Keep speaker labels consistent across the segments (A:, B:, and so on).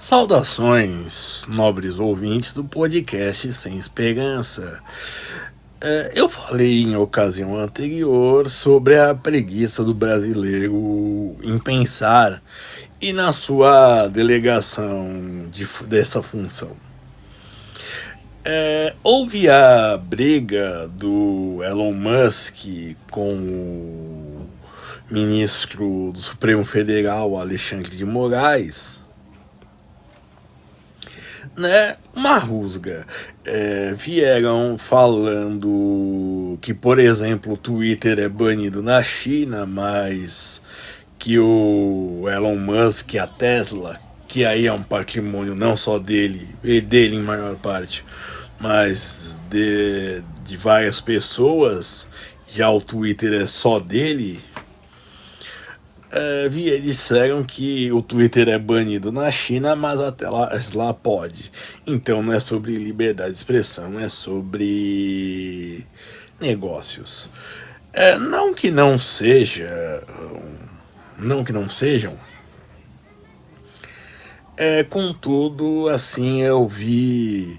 A: Saudações, nobres ouvintes do podcast Sem Esperança. Eu falei em ocasião anterior sobre a preguiça do brasileiro em pensar e na sua delegação dessa função. Houve a briga do Elon Musk com o ministro do Supremo Federal, Alexandre de Moraes, né, uma rusga. Vieram falando que, por exemplo, o Twitter é banido na China, mas que o Elon Musk, a Tesla, que aí é um patrimônio não só dele, e dele em maior parte, mas de várias pessoas, já o Twitter é só dele. Disseram que o Twitter é banido na China, mas até lá pode. Então não é sobre liberdade de expressão, é sobre negócios. Não que não seja, não que não sejam. Contudo, assim, eu vi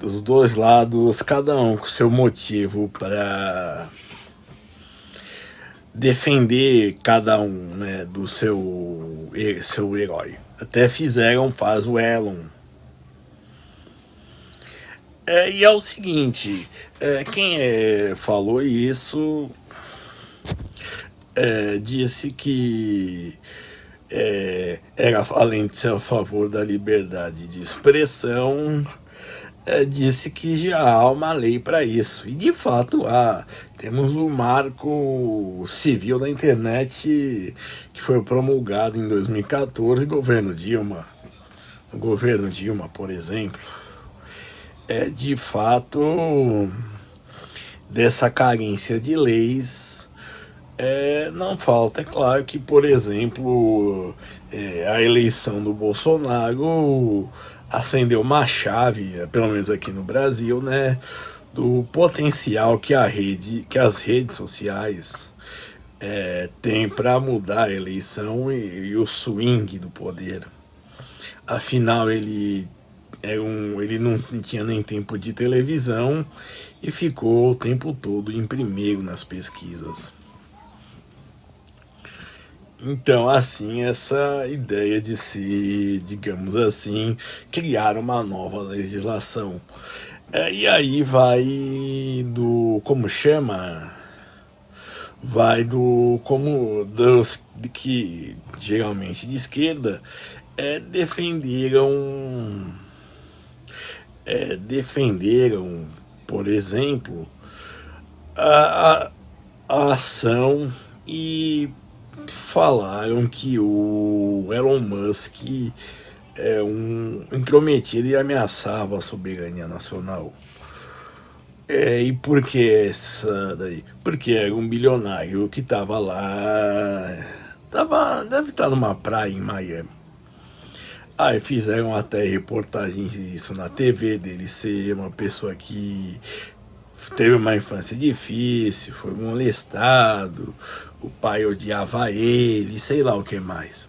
A: os dois lados, cada um com seu motivo para defender cada um, né, do seu herói. Até faz o Elon. E é o seguinte, quem falou isso disse que era, além de ser a favor da liberdade de expressão, disse que já há uma lei para isso. E de fato há. Temos o Marco Civil da Internet, que foi promulgado em 2014, governo Dilma. O governo Dilma, por exemplo. De fato, dessa carência de leis, não falta. É claro que, por exemplo, a eleição do Bolsonaro acendeu uma chave, pelo menos aqui no Brasil, né, do potencial que as redes sociais têm para mudar a eleição e o swing do poder. Afinal, ele não tinha nem tempo de televisão e ficou o tempo todo em primeiro nas pesquisas. Então, assim, essa ideia de se, digamos assim, criar uma nova legislação. E aí vai do, como chama? Vai do, como dos que geralmente de esquerda defenderam, por exemplo, a, a ação e falaram que o Elon Musk é um intrometido e ameaçava a soberania nacional. E por que essa daí? Porque era um bilionário que estava lá, deve estar numa praia em Miami. Aí fizeram até reportagens disso na TV, dele ser uma pessoa que teve uma infância difícil, foi molestado, o pai odiava ele, sei lá o que mais.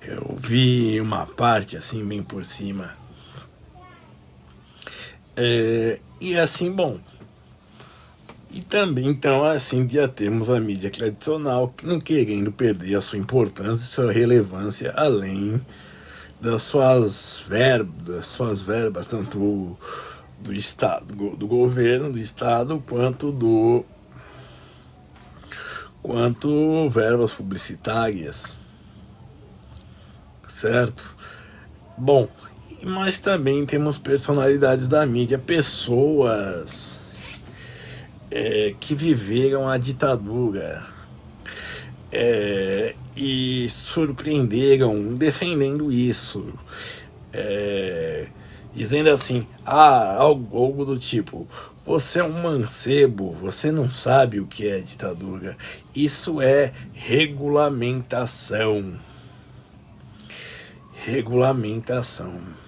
A: Eu vi uma parte assim, bem por cima. E assim, bom. E também, então, assim, já temos a mídia tradicional não querendo perder a sua importância e sua relevância, além das suas verbas, tanto do Estado, do governo, do Estado, quanto verbas publicitárias, certo? Bom, mas também temos personalidades da mídia, pessoas que viveram a ditadura e surpreenderam defendendo isso, dizendo assim, algo do tipo, você é um mancebo, você não sabe o que é ditadura. Isso é regulamentação. Regulamentação.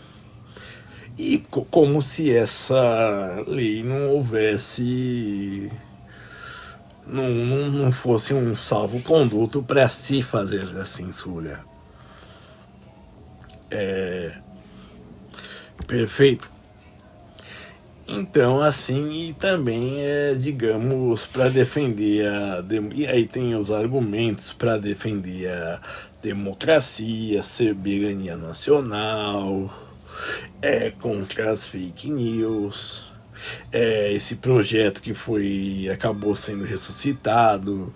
A: E como se essa lei não houvesse não fosse um salvo-conduto para se fazer a censura. Perfeito? Então, assim, e também digamos, para defender e aí tem os argumentos para defender a democracia, soberania nacional, contra as fake news, esse projeto que acabou sendo ressuscitado,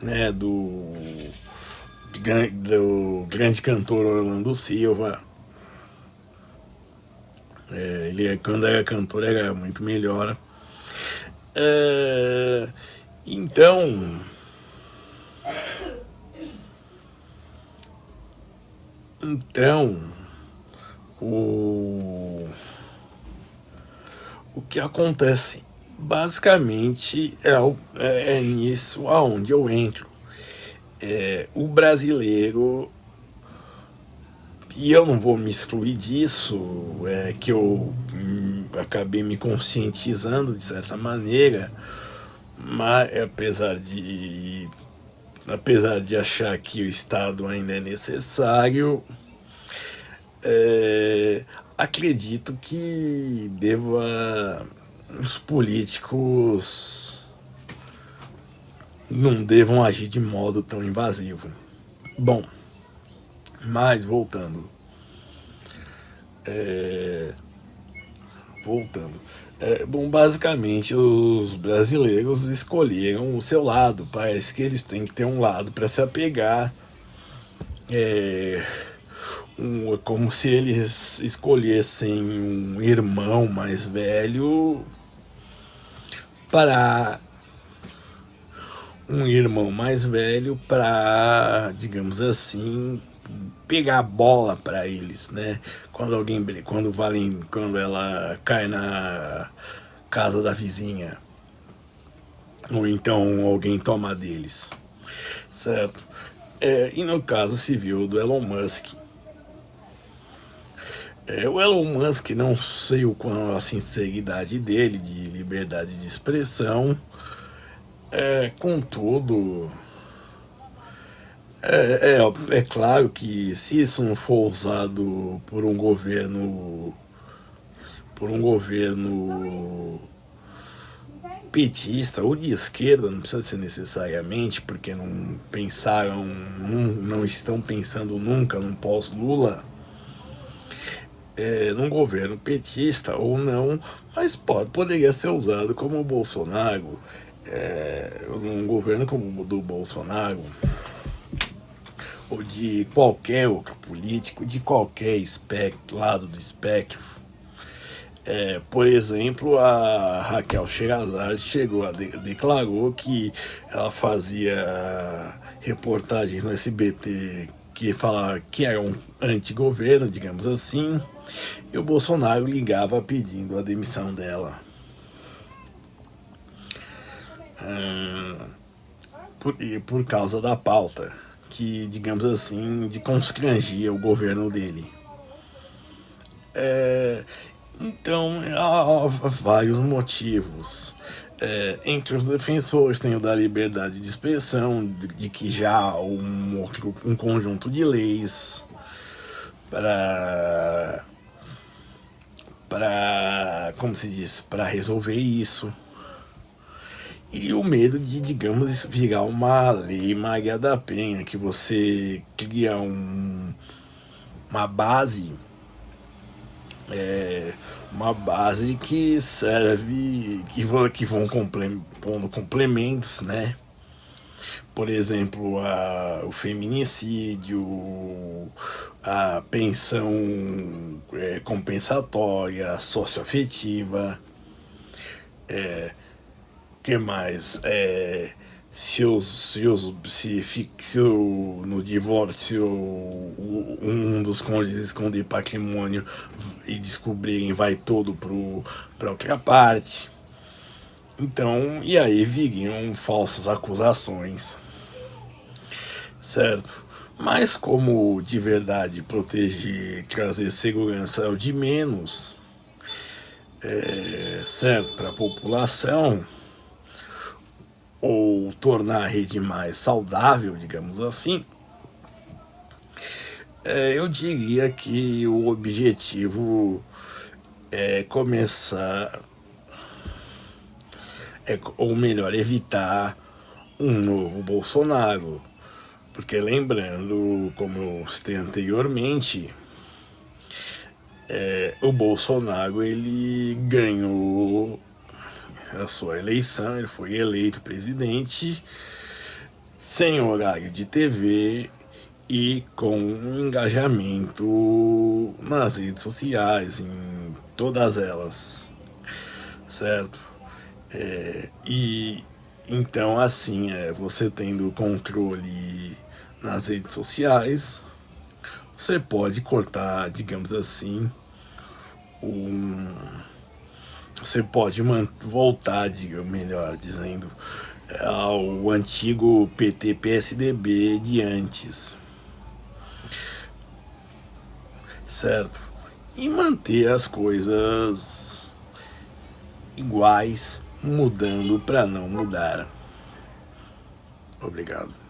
A: né, do grande cantor Orlando Silva. Ele, quando era cantor, era muito melhor. É, então, então o, o que acontece basicamente é nisso aonde eu entro. O brasileiro, e eu não vou me excluir disso, que eu acabei me conscientizando de certa maneira, mas apesar de achar que o Estado ainda é necessário, acredito que os políticos não devam agir de modo tão invasivo. Bom, mas voltando. Voltando. Bom, basicamente os brasileiros escolheram o seu lado. Parece que eles têm que ter um lado para se apegar. Como se eles escolhessem um irmão mais velho para digamos assim, pegar a bola para eles, né? Quando ela cai na casa da vizinha, ou então alguém toma deles, certo? E no caso civil do Elon Musk, o Elon Musk, não sei o qual a sinceridade dele de liberdade de expressão, contudo, é claro que se isso não for usado por um governo petista ou de esquerda, não precisa ser necessariamente, porque não estão pensando nunca num pós-Lula, num governo petista ou não, mas poderia ser usado como o Bolsonaro, num governo como o do Bolsonaro, ou de qualquer outro político, de qualquer lado do espectro. Por exemplo, a Raquel Sherazade declarou que ela fazia reportagens no SBT que falava que era um antigoverno, digamos assim, e o Bolsonaro ligava pedindo a demissão dela. Por causa da pauta, que, digamos assim, de constrangia o governo dele. Então, há vários motivos. Entre os defensores tem o da liberdade de expressão, de que já há um conjunto de leis como se diz, para resolver isso. E o medo de, digamos, virar uma lei Maria da Penha, que você cria uma base, que serve, que vão pondo complementos, né? Por exemplo, o feminicídio, a pensão compensatória, socioafetiva, que mais? No divórcio um dos cônjuges esconder patrimônio e descobrirem, vai todo para outra parte. Então, e aí viriam falsas acusações, certo? Mas como de verdade proteger, trazer segurança é o de menos, certo, para a população, ou tornar a rede mais saudável, digamos assim, eu diria que o objetivo é começar, ou melhor, evitar um novo Bolsonaro. Porque lembrando, como eu citei anteriormente, o Bolsonaro ele ganhou a sua eleição, ele foi eleito presidente sem horário de TV e com engajamento nas redes sociais, em todas elas, certo? E então assim, você tendo controle nas redes sociais, você pode cortar, digamos assim, um, você pode voltar, melhor dizendo, ao antigo PT-PSDB de antes, certo? E manter as coisas iguais, mudando para não mudar. Obrigado.